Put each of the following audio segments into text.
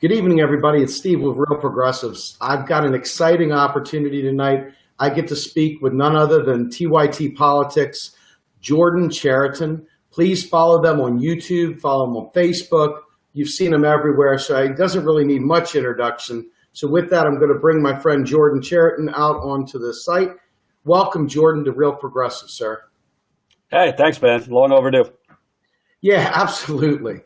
Good evening, everybody. It's Steve with Real Progressives. I've got an exciting opportunity tonight. I get to speak with none other than TYT Politics, Jordan Chariton. Please follow them on YouTube, follow them on Facebook. You've seen them everywhere, so it doesn't really need much introduction. So with that, I'm going to bring my friend Jordan Chariton out onto the site. Welcome, Jordan, to Real Progressive, sir. Hey, thanks, man. Long overdue. Yeah, absolutely.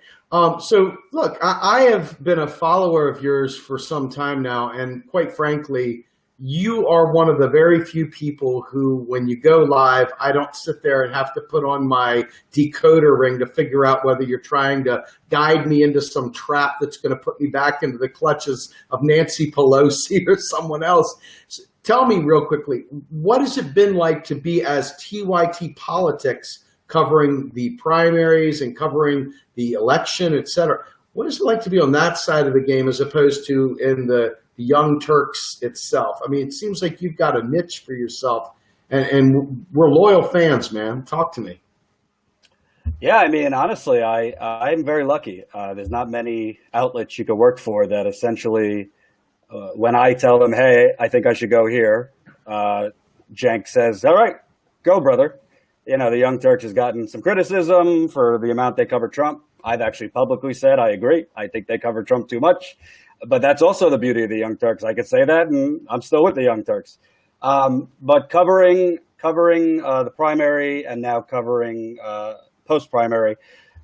So look, I have been a follower of yours for some time now, and quite frankly, you are one of the very few people who, when you go live, I don't sit there and have to put on my decoder ring to figure out whether you're trying to guide me into some trap that's going to put me back into the clutches of Nancy Pelosi or someone else. So tell me real quickly, what has it been like to be as TYT Politics covering the primaries and covering the election, et cetera? What is it like to be on that side of the game as opposed to in the Young Turks itself? I mean, it seems like you've got a niche for yourself, and we're loyal fans, man. Talk to me. Yeah, I mean, honestly, I'm very lucky. There's not many outlets you could work for that essentially, when I tell them, hey, I think I should go here, Cenk says, all right, go, brother. You know, the Young Turks has gotten some criticism for the amount they cover Trump. I've actually publicly said I agree. I think they cover Trump too much. But that's also the beauty of the Young Turks. I could say that, and I'm still with the Young Turks. But covering the primary and now covering post-primary,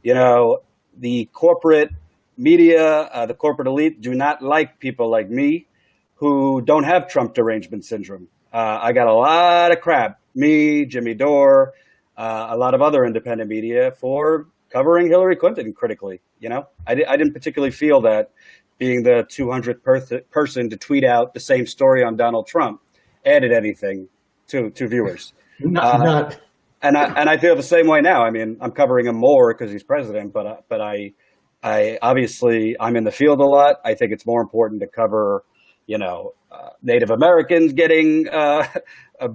you know, the corporate media, the corporate elite do not like people like me who don't have Trump derangement syndrome. I got a lot of crap, me, Jimmy Dore, a lot of other independent media for covering Hillary Clinton critically. You know, I didn't particularly feel that being the 200th person to tweet out the same story on Donald Trump added anything to viewers. And I feel the same way now. I mean, I'm covering him more because he's president, but I obviously I'm in the field a lot. I think it's more important to cover, you know, Native Americans getting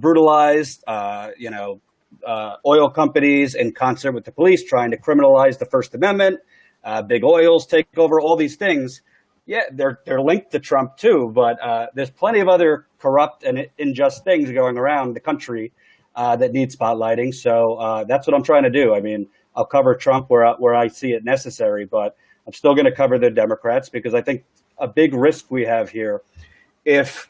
brutalized, you know, oil companies in concert with the police trying to criminalize the First Amendment, big oils take over, all these things. Yeah, they're linked to Trump too, but there's plenty of other corrupt and unjust things going around the country that need spotlighting. So that's what I'm trying to do. I mean, I'll cover Trump where I see it necessary, but I'm still going to cover the Democrats because I think a big risk we have here, if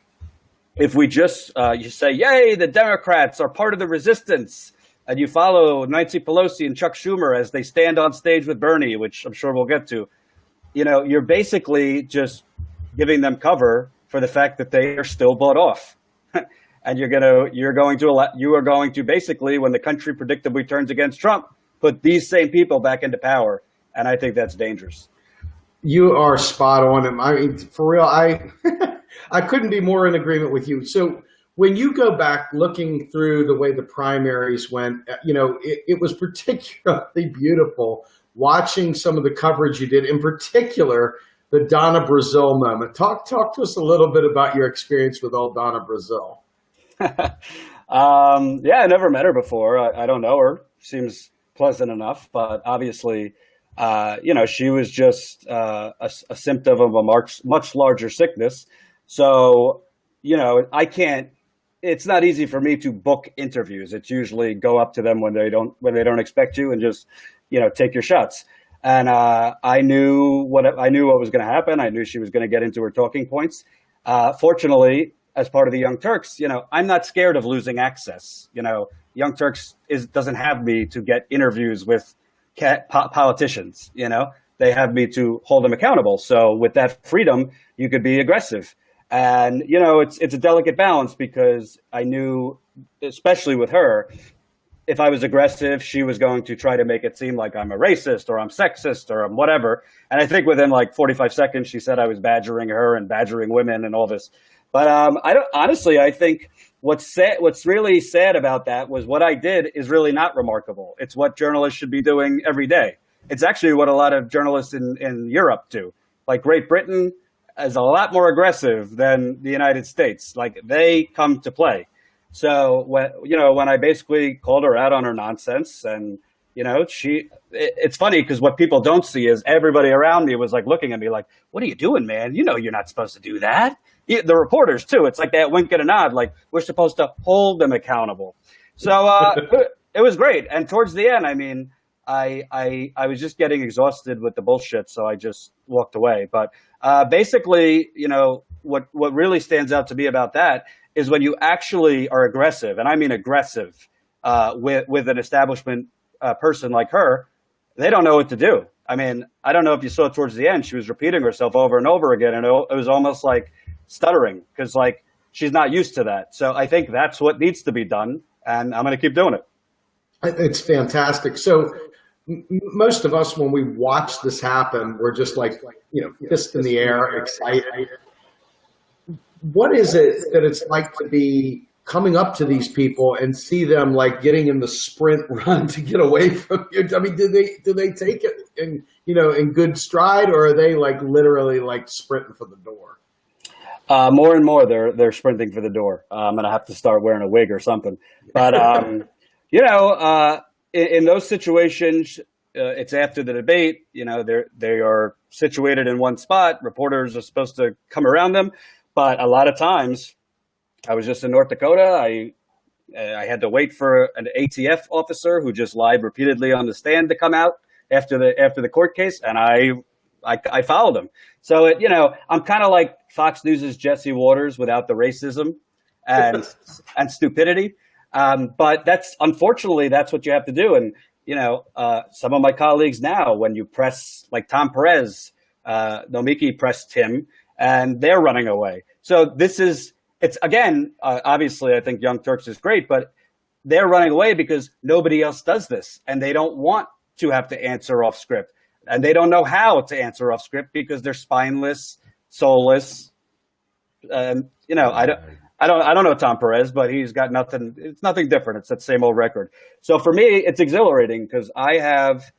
we just you say, yay, the Democrats are part of the resistance, and you follow Nancy Pelosi and Chuck Schumer as they stand on stage with Bernie, which I'm sure we'll get to, you know, you're basically just giving them cover for the fact that they are still bought off. And you are going to basically, when the country predictably turns against Trump, put these same people back into power. And I think that's dangerous. You are spot on. I mean, for real, I couldn't be more in agreement with you. So when you go back looking through the way the primaries went, you know, it was particularly beautiful watching some of the coverage you did, in particular, the Donna Brazile moment. Talk to us a little bit about your experience with old Donna Brazile. Yeah, I never met her before. I don't know her. Seems pleasant enough, but obviously, you know, she was just a symptom of a much larger sickness. So, you know, it's not easy for me to book interviews. It's usually go up to them when they don't expect you and just, you know, take your shots. And I knew what was going to happen. I knew she was going to get into her talking points. Fortunately, as part of the Young Turks, you know, I'm not scared of losing access. You know, Young Turks doesn't have me to get interviews with politicians. You know, they have me to hold them accountable. So with that freedom, you could be aggressive. And, you know, it's a delicate balance because I knew, especially with her, if I was aggressive, she was going to try to make it seem like I'm a racist or I'm sexist or I'm whatever. And I think within like 45 seconds, she said I was badgering her and badgering women and all this. But I think what's really sad about that was what I did is really not remarkable. It's what journalists should be doing every day. It's actually what a lot of journalists in Europe do. Like Great Britain is a lot more aggressive than the United States. Like they come to play. So when I basically called her out on her nonsense and, It's funny because what people don't see is everybody around me was like looking at me like, what are you doing, man? You're not supposed to do that. The reporters too. It's like that wink and a nod. Like we're supposed to hold them accountable. So it was great. And towards the end, I mean, I was just getting exhausted with the bullshit. So I just walked away. But basically, what really stands out to me about that is when you actually are aggressive, and I mean aggressive, with an establishment person like her, they don't know what to do. I mean, I don't know if you saw towards the end, she was repeating herself over and over again, and it was almost like stuttering because like she's not used to that. So I think that's what needs to be done, and I'm going to keep doing it. It's fantastic. So most of us, when we watch this happen, we're just like, fist in the air, excited. What is it that it's like to be coming up to these people and see them like getting in the sprint run to get away from you? I mean, do they take it in good stride, or are they like literally like sprinting for the door? More and more, they're sprinting for the door. I'm gonna have to start wearing a wig or something. But in those situations, it's after the debate. They are situated in one spot. Reporters are supposed to come around them, but a lot of times, I was just in North Dakota. I had to wait for an ATF officer who just lied repeatedly on the stand to come out after the court case, and I followed him. So I'm kind of like Fox News's Jesse Waters without the racism and stupidity. But unfortunately that's what you have to do. And some of my colleagues now, when you press like Tom Perez, Nomiki pressed him, and they're running away. So it's again, obviously, I think Young Turks is great, but they're running away because nobody else does this, and they don't want to have to answer off script, and they don't know how to answer off script because they're spineless, soulless. I don't know Tom Perez, but he's got nothing. It's nothing different. It's that same old record. So for me, it's exhilarating because I have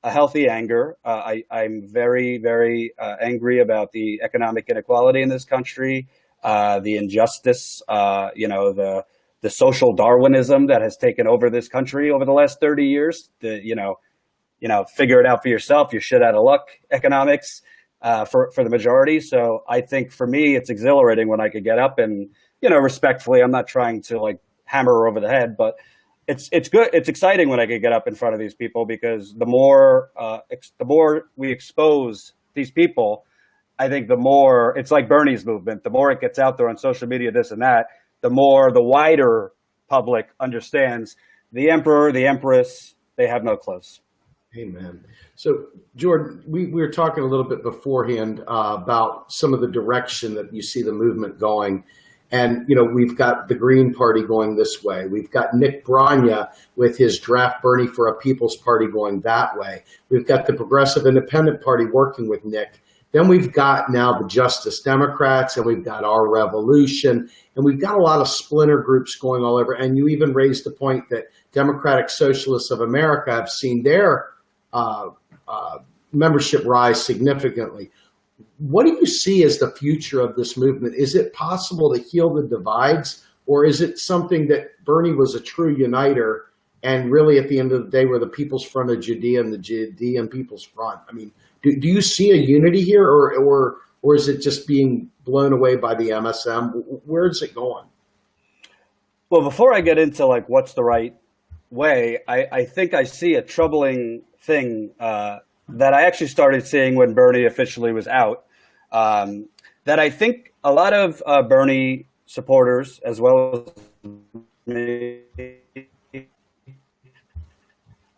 a healthy anger. I'm very, very angry about the economic inequality in this country. The injustice, the social Darwinism that has taken over this country over the last 30 years. Figure it out for yourself. You're shit out of luck economics for the majority. So I think for me, it's exhilarating when I could get up and, respectfully, I'm not trying to like hammer her over the head, but it's good. It's exciting when I could get up in front of these people because the more we expose these people, I think the more it's like Bernie's movement, the more it gets out there on social media, this and that, the more the wider public understands the emperor, the empress, they have no clothes. Amen. So, Jordan, we were talking a little bit beforehand about some of the direction that you see the movement going. And, we've got the Green Party going this way. We've got Nick Branya with his draft Bernie for a People's Party going that way. We've got the Progressive Independent Party working with Nick. Then we've got now the Justice Democrats, and we've got Our Revolution, and we've got a lot of splinter groups going all over. And you even raised the point that Democratic Socialists of America have seen their membership rise significantly. What do you see as the future of this movement? Is it possible to heal the divides, or is it something that Bernie was a true uniter, and really at the end of the day we're the People's Front of Judea and the Judean People's Front? I mean, do you see a unity here, or is it just being blown away by the MSM? Where is it going? Well, before I get into like what's the right way, I think I see a troubling thing that I actually started seeing when Bernie officially was out. That I think a lot of Bernie supporters, as well as me,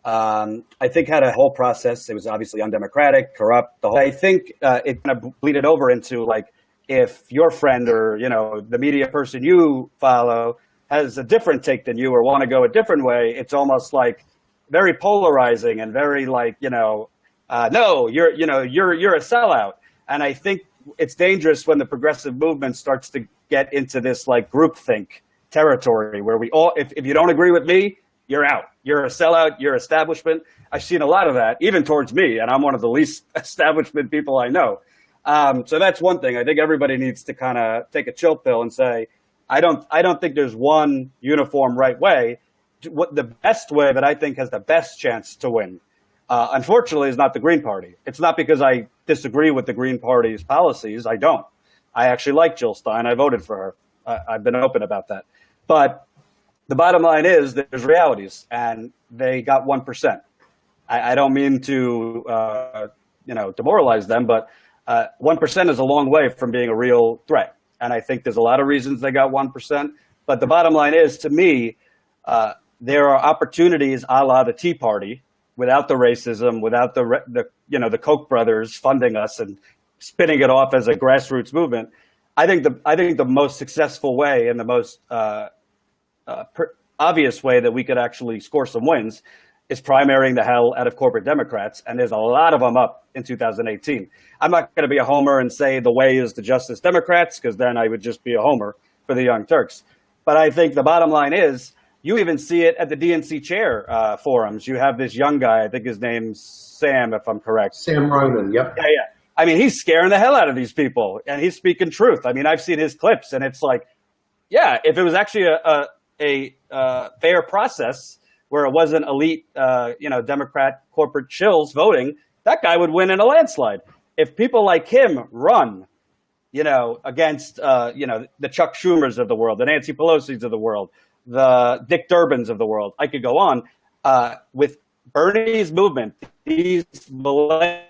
I think had a whole process. It was obviously undemocratic, corrupt. I think it kind of bleeded over into like if your friend or the media person you follow has a different take than you or want to go a different way, it's almost like very polarizing and very like no, you're a sellout. And I think it's dangerous when the progressive movement starts to get into this like groupthink territory where we all, if you don't agree with me, you're out. You're a sellout. You're establishment. I've seen a lot of that, even towards me, and I'm one of the least establishment people I know. So that's one thing. I think everybody needs to kind of take a chill pill and say, I don't think there's one uniform right way. what the best way that I think has the best chance to win, unfortunately, is not the Green Party. It's not because I disagree with the Green Party's policies. I don't. I actually like Jill Stein. I voted for her. I've been open about that. But the bottom line is there's realities, and they got 1%. I don't mean to demoralize them, but 1% is a long way from being a real threat. And I think there's a lot of reasons they got 1%. But the bottom line is, to me, there are opportunities a la the Tea Party, without the racism, without the Koch brothers funding us and spinning it off as a grassroots movement. I think the most successful way and the most obvious way that we could actually score some wins is primarying the hell out of corporate Democrats, and there's a lot of them up in 2018. I'm not going to be a homer and say the way is the Justice Democrats, because then I would just be a homer for the Young Turks. But I think the bottom line is, you even see it at the DNC chair forums. You have this young guy, I think his name's Sam, if I'm correct. Sam Ronan, yep. Yeah. I mean, he's scaring the hell out of these people, and he's speaking truth. I mean, I've seen his clips, and it's like, yeah, if it was actually a fair process where it wasn't elite, Democrat corporate shills voting, that guy would win in a landslide. If people like him run, against, the Chuck Schumers of the world, the Nancy Pelosi's of the world, the Dick Durbins of the world, I could go on, with Bernie's movement, these millennials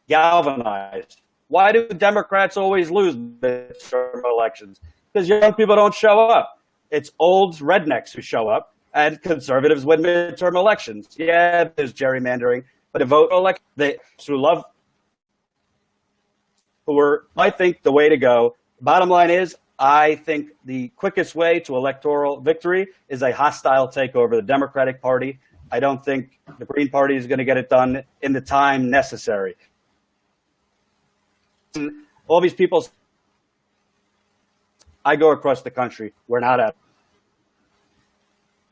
galvanized. Why do Democrats always lose midterm elections? Because young people don't show up. It's old rednecks who show up, and conservatives win midterm elections. Yeah, there's gerrymandering, but they who love, I think, the way to go. Bottom line is, I think the quickest way to electoral victory is a hostile takeover of the Democratic Party. I don't think the Green Party is going to get it done in the time necessary. All these people, I go across the country, we're not at.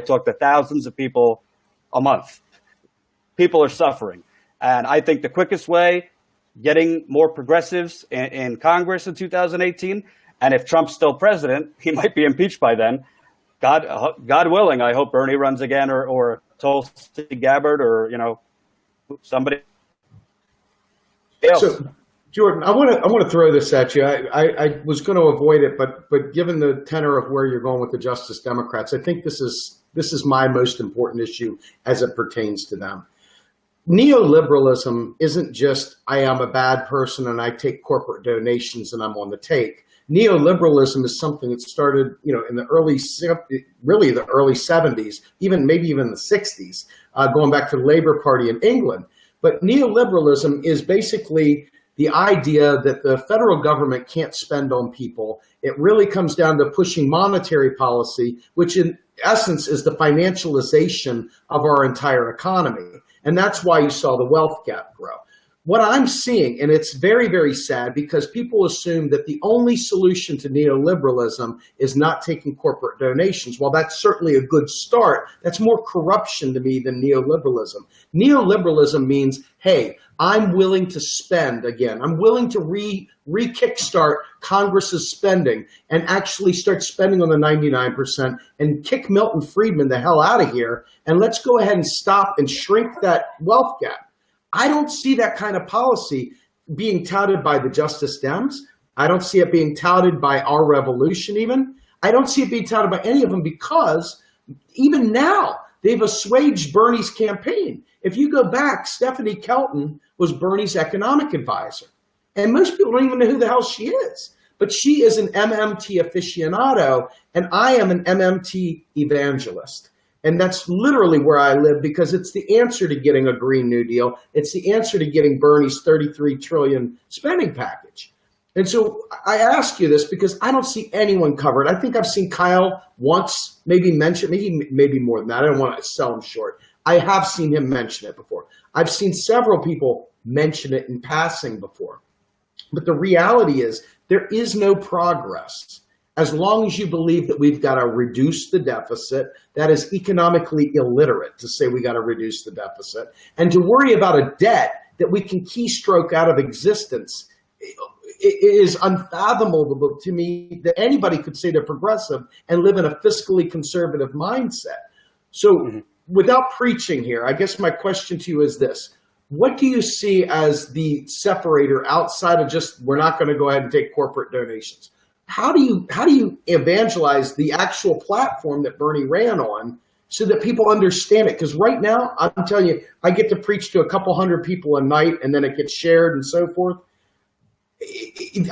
I talk to thousands of people a month. People are suffering. And I think the quickest way, getting more progressives in Congress in 2018, and if Trump's still president, he might be impeached by then. God willing, I hope Bernie runs again, or Tulsi Gabbard, or somebody else. So, Jordan, I want to throw this at you. I was going to avoid it, but given the tenor of where you're going with the Justice Democrats, I think this is my most important issue as it pertains to them. Neoliberalism isn't just I am a bad person and I take corporate donations and I'm on the take. Neoliberalism is something that started, in the early 70s, maybe even the 60s, going back to the Labour Party in England. But neoliberalism is basically the idea that the federal government can't spend on people. It really comes down to pushing monetary policy, which in essence is the financialization of our entire economy. And that's why you saw the wealth gap grow. What I'm seeing, and it's very, very sad, because people assume that the only solution to neoliberalism is not taking corporate donations. While that's certainly a good start, that's more corruption to me than neoliberalism. Neoliberalism means, hey, I'm willing to spend again. I'm willing to re-kickstart Congress's spending and actually start spending on the 99% and kick Milton Friedman the hell out of here. And let's go ahead and stop and shrink that wealth gap. I don't see that kind of policy being touted by the Justice Dems. I don't see it being touted by Our Revolution even. I don't see it being touted by any of them, because even now they've assuaged Bernie's campaign. If you go back, Stephanie Kelton was Bernie's economic advisor. And most people don't even know who the hell she is. But she is an MMT aficionado, and I am an MMT evangelist. And that's literally where I live, because it's the answer to getting a Green New Deal. It's the answer to getting Bernie's $33 trillion spending package. And so I ask you this because I don't see anyone covered. I think I've seen Kyle once maybe mention, maybe more than that. I don't want to sell him short. I have seen him mention it before. I've seen several people mention it in passing before. But the reality is there is no progress. As long as you believe that we've got to reduce the deficit, that is economically illiterate to say we got to reduce the deficit. And to worry about a debt that we can keystroke out of existence it is unfathomable to me that anybody could say they're progressive and live in a fiscally conservative mindset. So without preaching here, I guess my question to you is this. What do you see as the separator outside of just, we're not going to go ahead and take corporate donations? How do you evangelize the actual platform that Bernie ran on so that people understand it? Because right now, I'm telling you, I get to preach to a couple hundred people a night, and then it gets shared and so forth.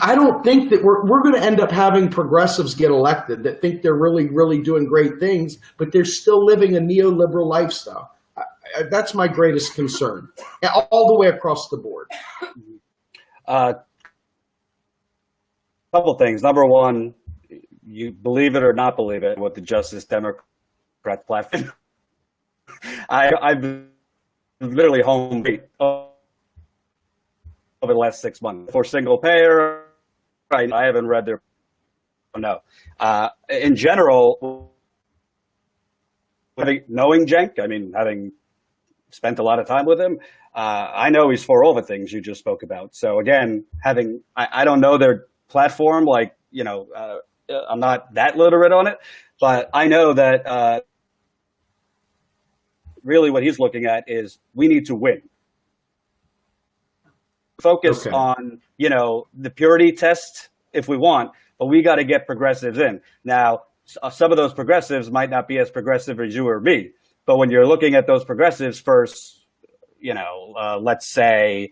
I don't think that we're going to end up having progressives get elected that think they're really, really doing great things, but they're still living a neoliberal lifestyle. That's my greatest concern, all the way across the board. Couple things. Number one, you believe it or not believe it, what the Justice Democrat platform. I've literally home beat over the last 6 months for single payer. I haven't read their. No. In general, knowing Cenk, I mean, having spent a lot of time with him, I know he's for all the things you just spoke about. So again, I don't know their platform, like, I'm not that literate on it, but I know that really what he's looking at is we need to win. Focus on, the purity test if we want, but we got to get progressives in. Now, some of those progressives might not be as progressive as you or me, but when you're looking at those progressives first, let's say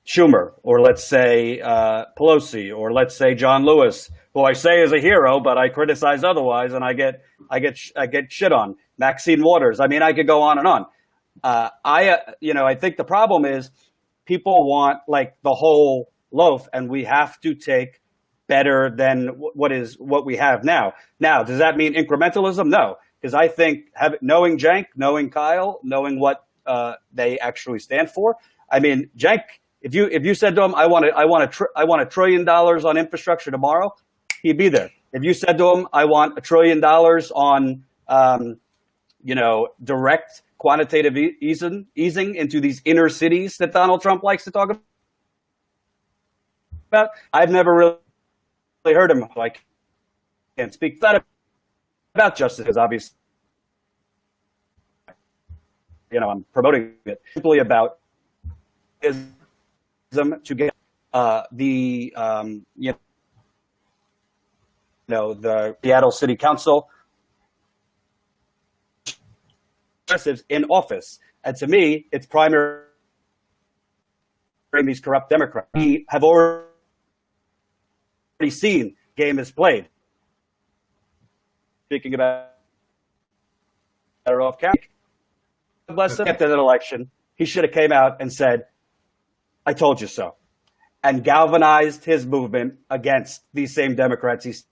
Schumer, or let's say Pelosi, or let's say John Lewis, who I say is a hero, but I criticize otherwise, and I get shit on. Maxine Waters. I mean, I could go on and on. I think the problem is people want like the whole loaf, and we have to take better than what we have now. Now, does that mean incrementalism? No, because I think knowing Cenk, knowing Kyle, knowing what they actually stand for. I mean, Cenk. If you said to him, I want $1 trillion on infrastructure tomorrow, he'd be there. If you said to him, I want $1 trillion on, direct quantitative easing into these inner cities that Donald Trump likes to talk about, I've never really heard him. I can't speak that about justice, because obviously, I'm promoting it simply about his. To get the Seattle City Council progressives in office, and to me, it's primary these corrupt Democrats. We have already seen game is played. Speaking about better off county, bless him. After that election, he should have came out and said, I told you so, and galvanized his movement against these same Democrats.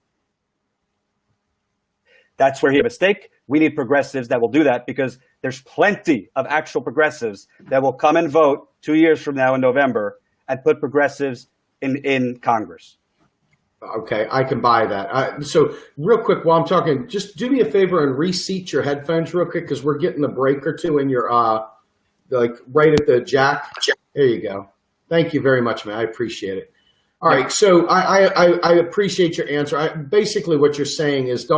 That's where he made a mistake. We need progressives that will do that, because there's plenty of actual progressives that will come and vote 2 years from now in November and put progressives in Congress. Okay, I can buy that. So real quick, while I'm talking, just do me a favor and reseat your headphones real quick, because we're getting a break or two in your like right at the jack. There you go. Thank you very much, man. I appreciate it. All right. So I appreciate your answer. Basically what you're saying is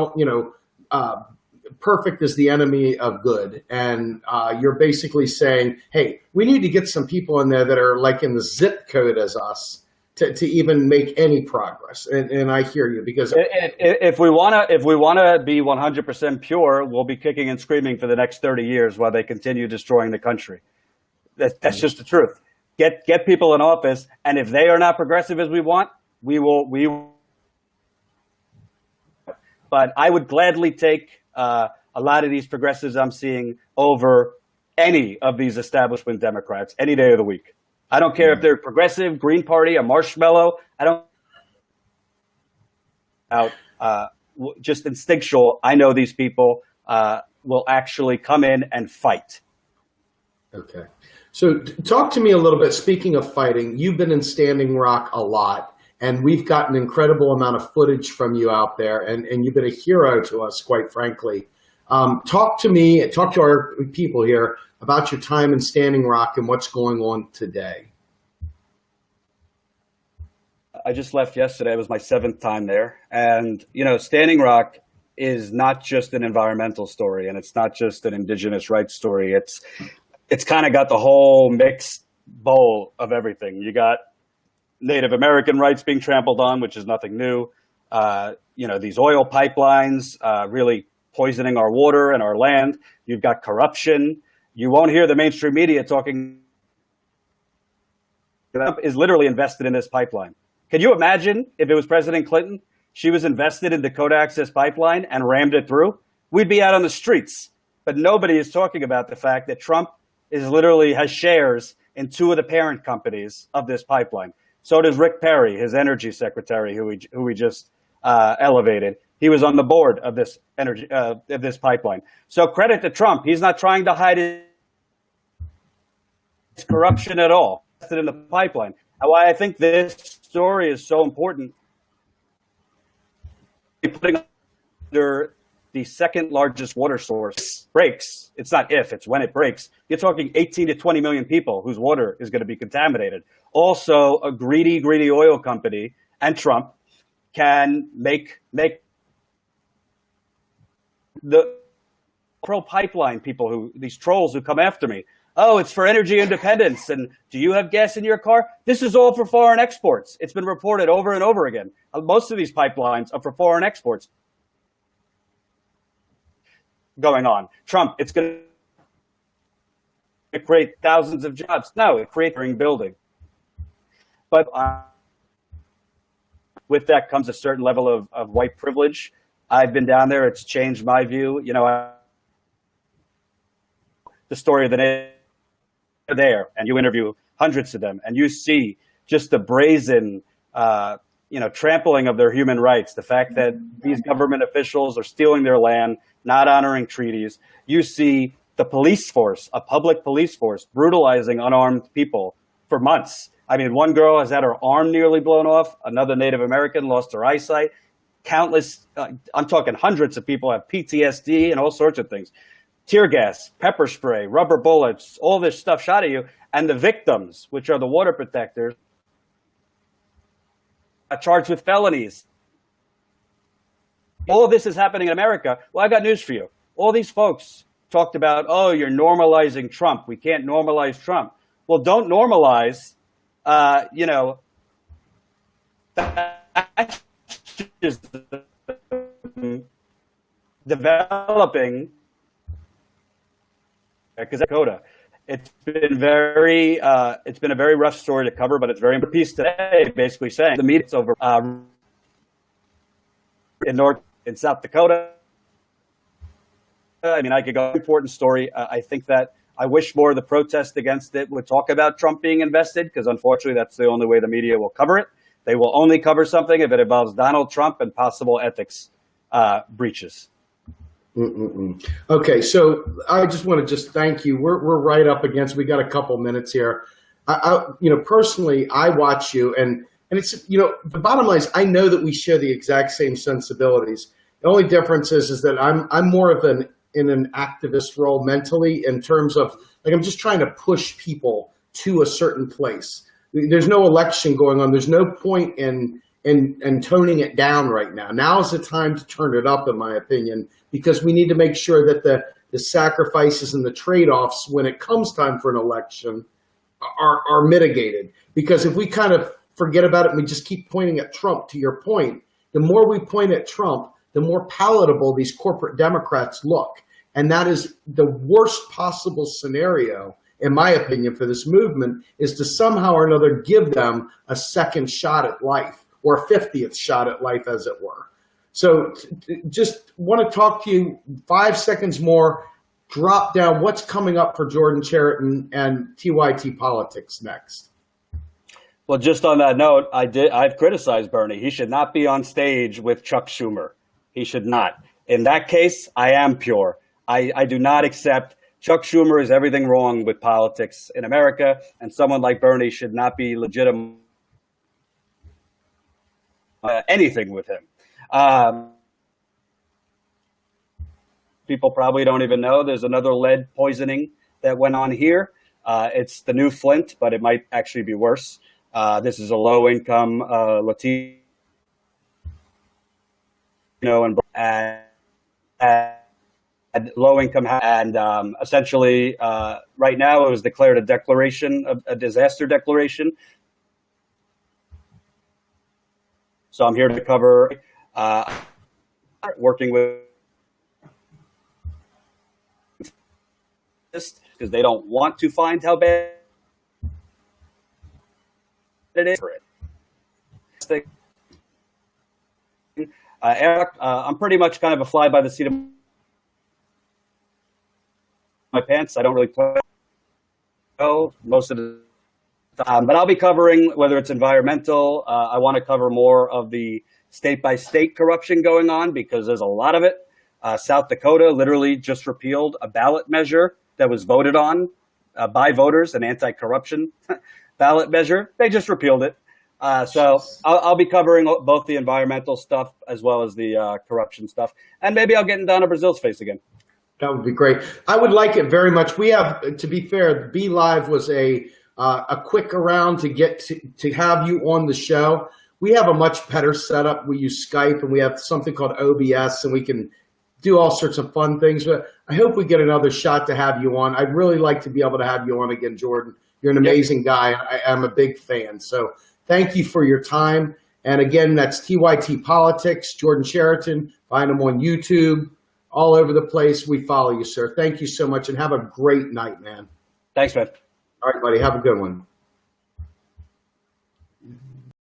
perfect is the enemy of good. And you're basically saying, hey, we need to get some people in there that are like in the zip code as us to even make any progress. And I hear you, because if we want to be 100% pure, we'll be kicking and screaming for the next 30 years while they continue destroying the country. That's just the truth. Get people in office, and if they are not progressive as we want, we will. But I would gladly take a lot of these progressives I'm seeing over any of these establishment Democrats any day of the week. I don't care if they're progressive, Green Party, a marshmallow. I don't. Just instinctual. I know these people will actually come in and fight. Okay. So talk to me a little bit. Speaking of fighting, you've been in Standing Rock a lot, and we've got an incredible amount of footage from you out there, and you've been a hero to us, quite frankly. Talk to our people here about your time in Standing Rock and what's going on today. I just left yesterday. It was my 7th time there. And, Standing Rock is not just an environmental story, and it's not just an indigenous rights story. It's kind of got the whole mixed bowl of everything. You got Native American rights being trampled on, which is nothing new. These oil pipelines really poisoning our water and our land. You've got corruption. You won't hear the mainstream media talking. Trump is literally invested in this pipeline. Can you imagine if it was President Clinton? She was invested in the Dakota Access Pipeline and rammed it through. We'd be out on the streets. But nobody is talking about the fact that Trump has shares in 2 of the parent companies of this pipeline. So does Rick Perry, his energy secretary, who we just elevated. He was on the board of this pipeline. So credit to Trump. He's not trying to hide his corruption at all in the pipeline. And why I think this story is so important. Putting under the second largest water source breaks. It's not if, it's when it breaks. You're talking 18 to 20 million people whose water is going to be contaminated. Also, a greedy oil company and Trump can make the pro-pipeline people these trolls who come after me. Oh, it's for energy independence. And do you have gas in your car? This is all for foreign exports. It's been reported over and over again. Most of these pipelines are for foreign exports going on. Trump, it's going to create thousands of jobs. No, it creates a building. But with that comes a certain level of white privilege. I've been down there. It's changed my view. The story of the nation there, and you interview hundreds of them, and you see just the brazen, trampling of their human rights. The fact that these government officials are stealing their land, not honoring treaties. You see the police force, a public police force, brutalizing unarmed people for months. I mean, one girl has had her arm nearly blown off. Another Native American lost her eyesight. Countless, I'm talking hundreds of people have PTSD and all sorts of things. Tear gas, pepper spray, rubber bullets, all this stuff shot at you. And the victims, which are the water protectors, are charged with felonies. All of this is happening in America. Well, I got news for you. All these folks talked about, oh, you're normalizing Trump. We can't normalize Trump. Well, don't normalize, developing, because Dakota, it's been a very rough story to cover, but it's very important piece today, basically saying the meeting's over in South Dakota. I mean, I could go important story. I think that I wish more of the protest against it would talk about Trump being invested, because unfortunately that's the only way the media will cover it. They will only cover something if it involves Donald Trump and possible ethics breaches. Okay, so I just want to thank you. We're right up against. We got a couple minutes here. Personally, I watch you, and it's the bottom line is I know that we share the exact same sensibilities. The only difference is that I'm more of in an activist role mentally, in terms of I'm just trying to push people to a certain place. There's no election going on. There's no point in toning it down right now. Now is the time to turn it up, in my opinion, because we need to make sure that the sacrifices and the trade-offs when it comes time for an election are mitigated. Because if we kind of forget about it and we just keep pointing at Trump, to your point, the more we point at Trump, the more palatable these corporate Democrats look. And that is the worst possible scenario, in my opinion, for this movement, is to somehow or another give them a second shot at life, or a 50th shot at life, as it were. So just want to talk to you 5 seconds more, drop down what's coming up for Jordan Chariton and TYT Politics next. Well, just on that note, I've criticized Bernie. He should not be on stage with Chuck Schumer. He should not. In that case, I am pure. I do not accept. Chuck Schumer is everything wrong with politics in America, and someone like Bernie should not be legitimate anything with him. People probably don't even know there's another lead poisoning that went on here. It's the new Flint, but it might actually be worse. This is a low-income Latino and low-income, and essentially, right now it was declared a disaster declaration. So I'm here to cover working with this because they don't want to find how bad it is. Eric, I'm pretty much kind of a fly by the seat of my pants. I don't really play most of the time, but I'll be covering whether it's environmental. I want to cover more of the state-by-state corruption going on because there's a lot of it. South Dakota literally just repealed a ballot measure that was voted on by voters, an anti-corruption ballot measure. They just repealed it. So I'll be covering both the environmental stuff as well as the corruption stuff. And maybe I'll get in Donna Brazil's face again. That would be great. I would like it very much. We have, to be fair, Be Live was a quick around to get to have you on the show. We have a much better setup. We use Skype and we have something called OBS and we can do all sorts of fun things. But I hope we get another shot to have you on. I'd really like to be able to have you on again, Jordan. You're an amazing guy. I'm a big fan. So thank you for your time. And again, that's TYT Politics, Jordan Sheraton. Find him on YouTube, all over the place. We follow you, sir. Thank you so much and have a great night, man. Thanks, man. All right, buddy. Have a good one.